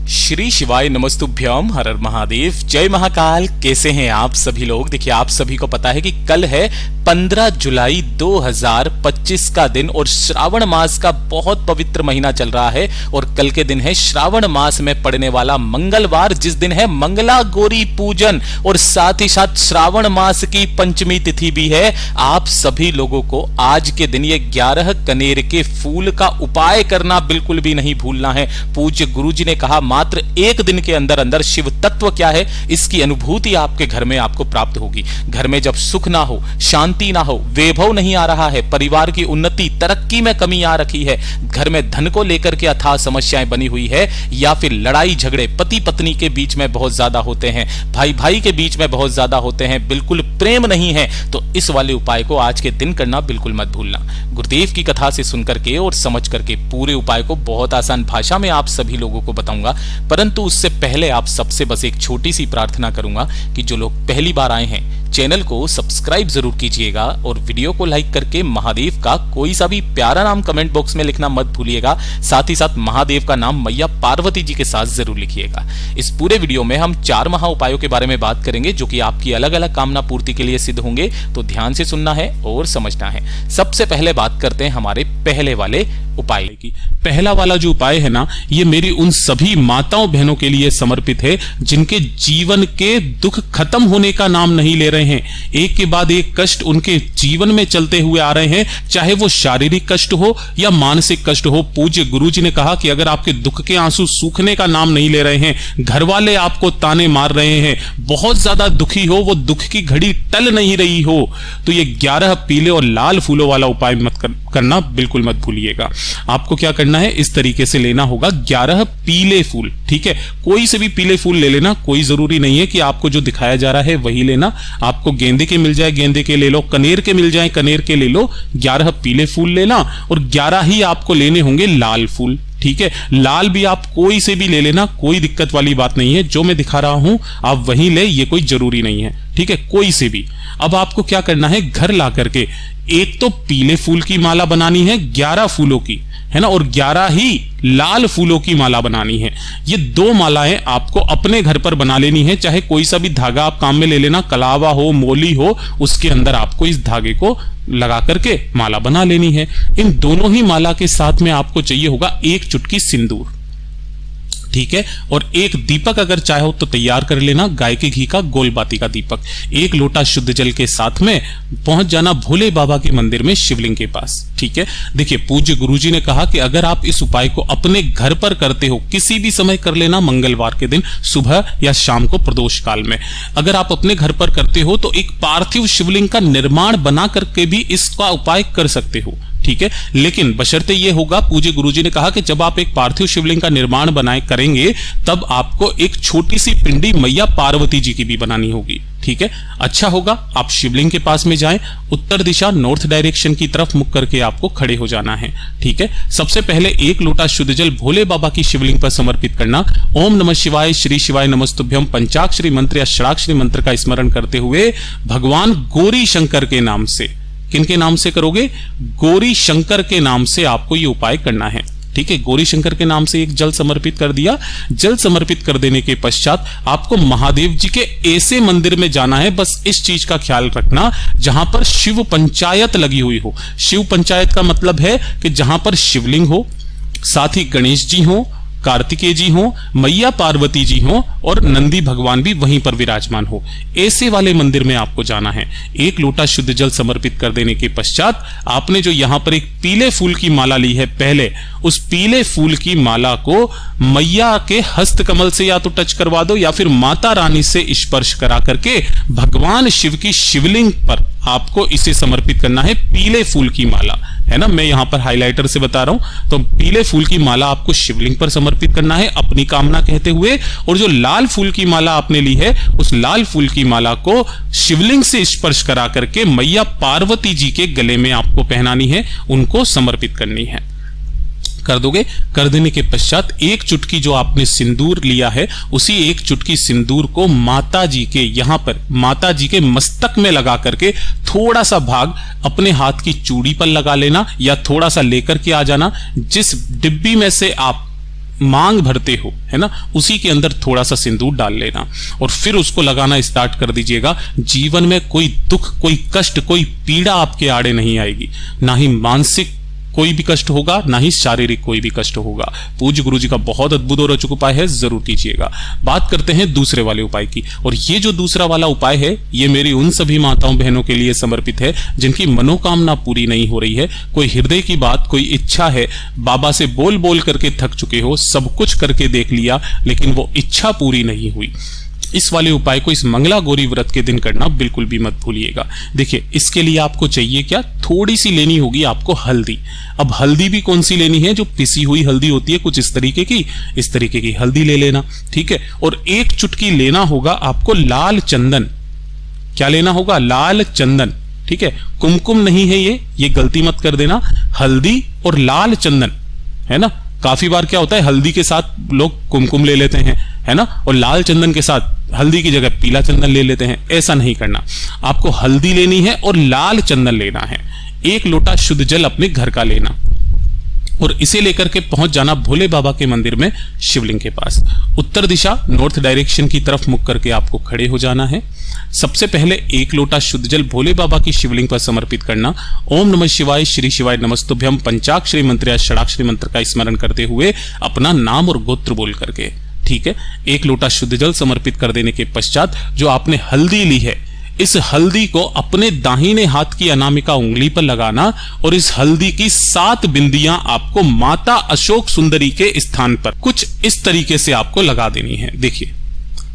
श्री शिवाय नमस्तुभ्यम, हर हर महादेव, जय महाकाल। कैसे हैं आप सभी लोग? देखिए, आप सभी को पता है कि कल है 15 जुलाई 2025 का दिन और श्रावण मास का बहुत पवित्र महीना चल रहा है। और कल के दिन है श्रावण मास में पड़ने वाला मंगलवार, जिस दिन है मंगला गौरी पूजन और साथ ही साथ श्रावण मास की पंचमी तिथि भी है। आप सभी लोगों को आज के दिन ये 11 कनेर के फूल का उपाय करना बिल्कुल भी नहीं भूलना है। पूज्य गुरुजी ने कहा मात्र एक दिन के अंदर अंदर शिव तत्व क्या है इसकी अनुभूति आपके घर में आपको प्राप्त होगी। घर में जब सुख ना हो, शांति ना हो, वैभव नहीं आ रहा है, परिवार की उन्नति तरक्की में कमी आ रखी है, घर में धन को लेकर के अथाह समस्याएं बनी हुई है, या फिर लड़ाई झगड़े पति पत्नी के बीच में बहुत ज्यादा होते हैं, भाई भाई के बीच में बहुत ज्यादा होते हैं, बिल्कुल प्रेम नहीं है, तो इस वाले उपाय को आज के दिन करना बिल्कुल मत भूलना। गुरुदेव की कथा से सुनकर के और समझ करके पूरे उपाय को बहुत आसान भाषा में आप सभी लोगों को बताऊंगा, परंतु उससे पहले आप सबसे बस एक छोटी सी प्रार्थना करूंगा कि जो लोग पहली बार आए हैं चैनल को सब्सक्राइब जरूर कीजिएगा और वीडियो को लाइक करके महादेव का कोई सा भी प्यारा नाम कमेंट बॉक्स में लिखना मत भूलिएगा। साथ ही साथ महादेव का नाम मैया पार्वती जी के साथ जरूर लिखिएगा। इस पूरे वीडियो में हम 4 महा उपायों के बारे में बात करेंगे जो कि आपकी अलग अलग कामना पूर्ति के लिए सिद्ध होंगे, तो ध्यान से सुनना है और समझना है। सबसे पहले बात करते हैं हमारे पहले वाले उपाय की। पहला वाला जो उपाय है ना, ये मेरी उन सभी माताओं बहनों के लिए समर्पित है जिनके जीवन के दुख खत्म होने का नाम नहीं ले रहे हैं। एक के बाद एक कष्ट उनके जीवन में चलते हुए आ रहे हैं, चाहे वो शारीरिक कष्ट हो या मानसिक कष्ट हो। पूज्य गुरुजी ने कहा कि अगर आपके दुख के आंसू सूखने का नाम नहीं ले रहे हैं, घर वाले आपको ताने मार रहे हैं, बहुत ज्यादा दुखी हो, वो दुख की घड़ी टल नहीं रही हो, तो ये 11 पीले और लाल फूलों वाला उपाय मत करना बिल्कुल मत भूलिएगा। आपको क्या करना है, इस तरीके से लेना होगा 11 पीले फूल। ठीक है, कोई से भी पीले फूल ले लेना, कोई जरूरी नहीं है कि आपको जो दिखाया जा रहा है वही लेना। आपको गेंदे के मिल जाए गेंदे के ले लो, कनेर के मिल जाए कनेर के ले लो, 11 पीले फूल लेना और 11 ही आपको लेने होंगे लाल फूल। ठीक है, लाल भी आप कोई से भी ले लेना, कोई दिक्कत वाली बात नहीं है। जो मैं दिखा रहा हूं आप वही ले, ये कोई जरूरी नहीं है। ठीक है, कोई से भी। अब आपको क्या करना है, घर ला करके एक तो पीले फूल की माला बनानी है 11 फूलों की, है ना, और 11 ही लाल फूलों की माला बनानी है। ये 2 मालाएं आपको अपने घर पर बना लेनी है, चाहे कोई सा भी धागा आप काम में ले लेना, कलावा हो, मोली हो, उसके अंदर आपको इस धागे को लगा करके माला बना लेनी है। इन दोनों ही माला के साथ में आपको चाहिए होगा 1 चुटकी सिंदूर। ठीक है, और एक दीपक अगर चाहो तो तैयार कर लेना, गाय के घी का गोलबाती का दीपक। 1 लोटा शुद्ध जल के साथ में पहुंच जाना भोले बाबा के मंदिर में शिवलिंग के पास। ठीक है, देखिए पूज्य गुरुजी ने कहा कि अगर आप इस उपाय को अपने घर पर करते हो, किसी भी समय कर लेना, मंगलवार के दिन सुबह या शाम को प्रदोष काल में। अगर आप अपने घर पर करते हो तो एक पार्थिव शिवलिंग का निर्माण बना करके भी इसका उपाय कर सकते हो। ठीक है, लेकिन बशर्ते ये होगा, पूज्य गुरुजी ने कहा कि जब आप एक पार्थिव शिवलिंग का निर्माण करेंगे तब आपको एक छोटी सी पिंडी मैया पार्वती जी की भी बनानी होगी। ठीक है, अच्छा होगा आप शिवलिंग के पास में जाएं, उत्तर दिशा नॉर्थ डायरेक्शन की तरफ मुख करके आपको खड़े हो जाना है। ठीक है, सबसे पहले 1 लोटा शुद्ध जल भोले बाबा की शिवलिंग पर समर्पित करना। ओम नमः शिवाय, श्री शिवाय नमस्तुभ्यम पंचाक्षरी मंत्र या षडाक्षरी मंत्र का स्मरण करते हुए भगवान गौरी शंकर के नाम से, किनके नाम से करोगे, गौरी शंकर के नाम से आपको ये उपाय करना है। ठीक है, गौरी शंकर के नाम से एक जल समर्पित कर दिया। जल समर्पित कर देने के पश्चात आपको महादेव जी के ऐसे मंदिर में जाना है, बस इस चीज का ख्याल रखना जहां पर शिव पंचायत लगी हुई हो। शिव पंचायत का मतलब है कि जहां पर शिवलिंग हो, साथ ही गणेश जी हो, कार्तिकेय जी हो, मैया पार्वती जी हो और नंदी भगवान भी वहीं पर विराजमान हो, ऐसे वाले मंदिर में आपको जाना है। 1 लोटा शुद्ध जल समर्पित कर देने के पश्चात आपने जो यहां पर एक पीले फूल की माला ली है, पहले उस पीले फूल की माला को मैया के हस्त कमल से या तो टच करवा दो या फिर माता रानी से स्पर्श करा करके भगवान शिव की शिवलिंग पर आपको इसे समर्पित करना है। पीले फूल की माला है ना, मैं यहां पर हाइलाइटर से बता रहा हूं, तो पीले फूल की माला आपको शिवलिंग पर समर्पित करना है अपनी कामना कहते हुए, और जो लाल फूल की माला आपने ली है उस लाल फूल की माला को शिवलिंग से स्पर्श करा करके मैया पार्वती जी के गले में आपको पहनानी है, उनको समर्पित करनी है। कर दोगे। कर देने के पश्चात 1 चुटकी जो आपने सिंदूर लिया है, उसी 1 चुटकी सिंदूर को माता जी के यहां पर माता जी के मस्तक में लगा करके थोड़ा सा भाग अपने हाथ की चूड़ी पर लगा लेना या थोड़ा सा लेकर के आ जाना। जिस डिब्बी में से आप मांग भरते हो, है ना, उसी के अंदर थोड़ा सा सिंदूर डाल लेना और फिर उसको लगाना स्टार्ट कर दीजिएगा। जीवन में कोई दुख, कोई कष्ट, कोई पीड़ा आपके आड़े नहीं आएगी। ना ही मानसिक कोई भी कष्ट होगा, ना ही शारीरिक कोई भी कष्ट होगा। पूज्य गुरु जी का बहुत अद्भुत और अचूक उपाय है, जरूर कीजिएगा। बात करते हैं दूसरे वाले उपाय की, और ये जो दूसरा वाला उपाय है ये मेरी उन सभी माताओं बहनों के लिए समर्पित है जिनकी मनोकामना पूरी नहीं हो रही है। कोई हृदय की बात, कोई इच्छा है, बाबा से बोल बोल करके थक चुके हो, सब कुछ करके देख लिया लेकिन वो इच्छा पूरी नहीं हुई। इस वाले उपाय को इस मंगला गौरी व्रत के दिन करना बिल्कुल भी मत भूलिएगा। देखिए, इसके लिए आपको चाहिए क्या, थोड़ी सी लेनी होगी आपको हल्दी। अब हल्दी भी कौन सी लेनी है, जो पिसी हुई हल्दी होती है कुछ इस तरीके की हल्दी ले लेना, ठीक है। और एक चुटकी लेना होगा आपको लाल चंदन। क्या लेना होगा, लाल चंदन, ठीक है। कुमकुम नहीं है ये गलती मत कर देना। हल्दी और लाल चंदन, है ना। काफी बार क्या होता है, हल्दी के साथ लोग कुमकुम ले लेते हैं, है ना, और लाल चंदन के साथ हल्दी की जगह पीला चंदन ले लेते हैं। ऐसा नहीं करना, आपको हल्दी लेनी है और लाल चंदन लेना है। 1 लोटा शुद्ध जल अपने घर का लेना और इसे लेकर के पहुंच जाना भोले बाबा के मंदिर में, शिवलिंग के पास। उत्तर दिशा, नॉर्थ डायरेक्शन की तरफ मुख करके आपको खड़े हो जाना है। सबसे पहले 1 लोटा शुद्ध जल भोले बाबा की शिवलिंग पर समर्पित करना। ओम नमः शिवाय, श्री शिवाय नमस्तुभ्यम पंचाक्षरी मंत्र या षडाक्षरी मंत्र का स्मरण करते हुए अपना नाम और गोत्र बोल करके, ठीक है। 1 लोटा शुद्ध जल समर्पित कर देने के पश्चात जो आपने हल्दी ली है, इस हल्दी को अपने दाहिने हाथ की अनामिका उंगली पर लगाना और इस हल्दी की 7 बिंदियां आपको माता अशोक सुंदरी के स्थान पर कुछ इस तरीके से आपको लगा देनी है। देखिए,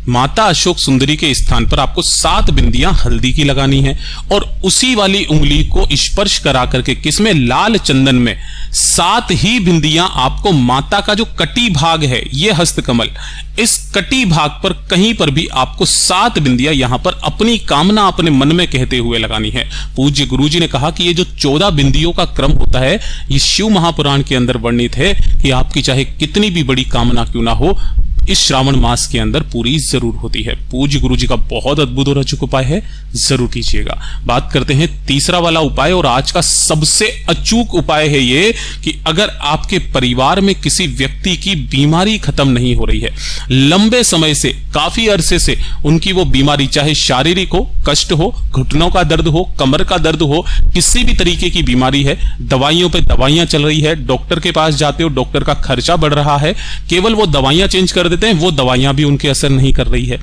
माता अशोक सुंदरी के स्थान पर आपको 7 बिंदियां हल्दी की लगानी है और उसी वाली उंगली को स्पर्श करा करके किसमें, लाल चंदन में 7 ही बिंदियां आपको माता का जो कटी भाग है, ये हस्तकमल, इस कटी भाग पर कहीं पर भी आपको 7 बिंदियां यहां पर अपनी कामना अपने मन में कहते हुए लगानी है। पूज्य गुरुजी ने कहा कि ये जो 14 बिंदियों का क्रम होता है, ये शिव महापुराण के अंदर वर्णित है कि आपकी चाहे कितनी भी बड़ी कामना क्यों ना हो, इस श्रावण मास के अंदर पूरी जरूर होती है। पूज्य गुरु जी का बहुत अद्भुत और अचूक उपाय है, जरूर कीजिएगा। बात करते हैं तीसरा वाला उपाय, और आज का सबसे अचूक उपाय है ये कि अगर आपके परिवार में किसी व्यक्ति की बीमारी खत्म नहीं हो रही है, लंबे समय से, काफी अरसे से उनकी वो बीमारी, चाहे शारीरिक हो, कष्ट हो, घुटनों का दर्द हो, कमर का दर्द हो, किसी भी तरीके की बीमारी है, दवाइयों पे दवाइयां चल रही है, डॉक्टर के पास जाते हो, डॉक्टर का खर्चा बढ़ रहा है, केवल वो दवाइयां चेंज कर देते हैं, वो दवाइयां भी उनके असर नहीं कर रही है,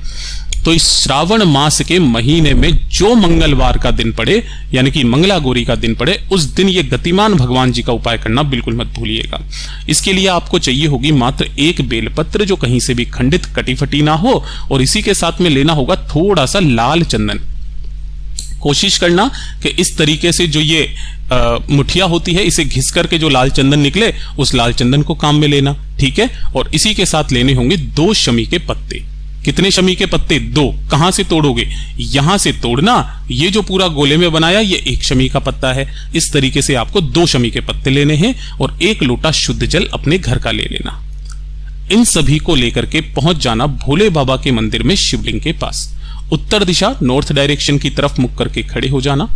तो इस श्रावण मास के महीने में जो मंगलवार का दिन पड़े, यानी कि मंगला गौरी का दिन पड़े, उस दिन ये गतिमान भगवान जी का उपाय करना बिल्कुल मत भूलिएगा। इसके लिए आपको चाहिए होगी मात्र 1 बेलपत्र, जो कहीं से भी खंडित कटी फटी ना हो, और इसी के साथ में लेना होगा थोड़ा सा लाल चंदन। कोशिश करना कि इस तरीके से जो ये मुठिया होती है, इसे घिस करके जो लाल चंदन निकले, उस लाल चंदन को काम में लेना, ठीक है। और इसी के साथ लेने होंगे 2 शमी के पत्ते। कितने शमी के पत्ते? 2। कहां से तोड़ोगे? यहां से तोड़ना। ये जो पूरा गोले में बनाया, ये 1 शमी का पत्ता है। इस तरीके से आपको 2 शमी के पत्ते लेने हैं और 1 लोटा शुद्ध जल अपने घर का ले लेना। इन सभी को लेकर के पहुंच जाना भोले बाबा के मंदिर में, शिवलिंग के पास। उत्तर दिशा, नॉर्थ डायरेक्शन की तरफ मुख करके खड़े हो जाना।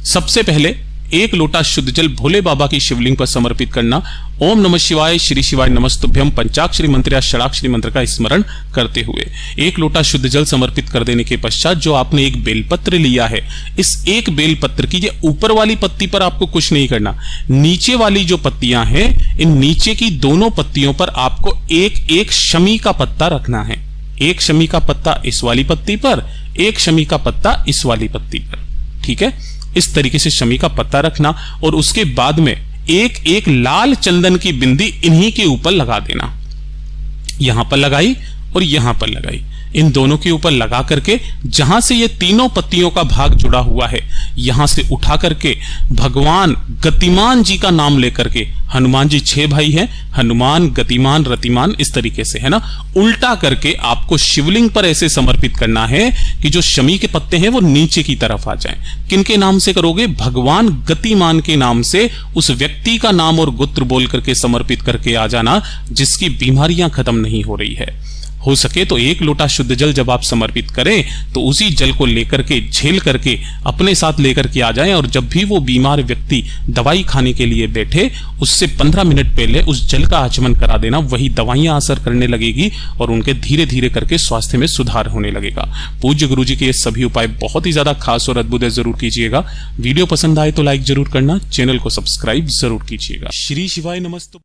सबसे पहले 1 लोटा शुद्ध जल भोले बाबा की शिवलिंग पर समर्पित करना। ओम नमः शिवाय, श्री शिवाय नमस्तुभ्यम पंचाक्षरी मंत्र या षडाक्षरी मंत्र का स्मरण करते हुए 1 लोटा शुद्ध जल समर्पित कर देने के पश्चात जो आपने 1 बेलपत्र लिया है, इस 1 बेलपत्र की ऊपर वाली पत्ती पर आपको कुछ नहीं करना। नीचे वाली जो पत्तियां हैं, इन नीचे की दोनों पत्तियों पर आपको 1 शमी का पत्ता रखना है। 1 शमी का पत्ता इस वाली पत्ती पर, 1 शमी का पत्ता इस वाली पत्ती पर, ठीक है। इस तरीके से शमी का पत्ता रखना और उसके बाद में 1 लाल चंदन की बिंदी इन्हीं के ऊपर लगा देना। यहां पर लगाई और यहां पर लगाई, इन दोनों के ऊपर लगा करके जहां से ये तीनों पत्तियों का भाग जुड़ा हुआ है, यहां से उठा करके भगवान गतिमान जी का नाम लेकर के, हनुमान जी 6 भाई हैं, हनुमान, गतिमान, रतिमान, इस तरीके से, है ना, उल्टा करके आपको शिवलिंग पर ऐसे समर्पित करना है कि जो शमी के पत्ते हैं वो नीचे की तरफ आ जाएं। किनके नाम से करोगे? भगवान गतिमान के नाम से उस व्यक्ति का नाम और गोत्र बोल करके समर्पित करके आ जाना जिसकी बीमारियां खत्म नहीं हो रही है। हो सके तो 1 लोटा शुद्ध जल जब आप समर्पित करें तो उसी जल को लेकर के झेल करके अपने साथ लेकर के आ जाएं, और जब भी वो बीमार व्यक्ति दवाई खाने के लिए बैठे उससे 15 मिनट पहले उस जल का आचमन करा देना। वही दवाइयां असर करने लगेगी और उनके धीरे धीरे करके स्वास्थ्य में सुधार होने लगेगा। पूज्य गुरु जी के ये सभी उपाय बहुत ही ज्यादा खास और अद्भुत है, जरूर कीजिएगा। वीडियो पसंद आए तो लाइक जरूर करना, चैनल को सब्सक्राइब जरूर कीजिएगा। श्री शिवाय नमस्तु।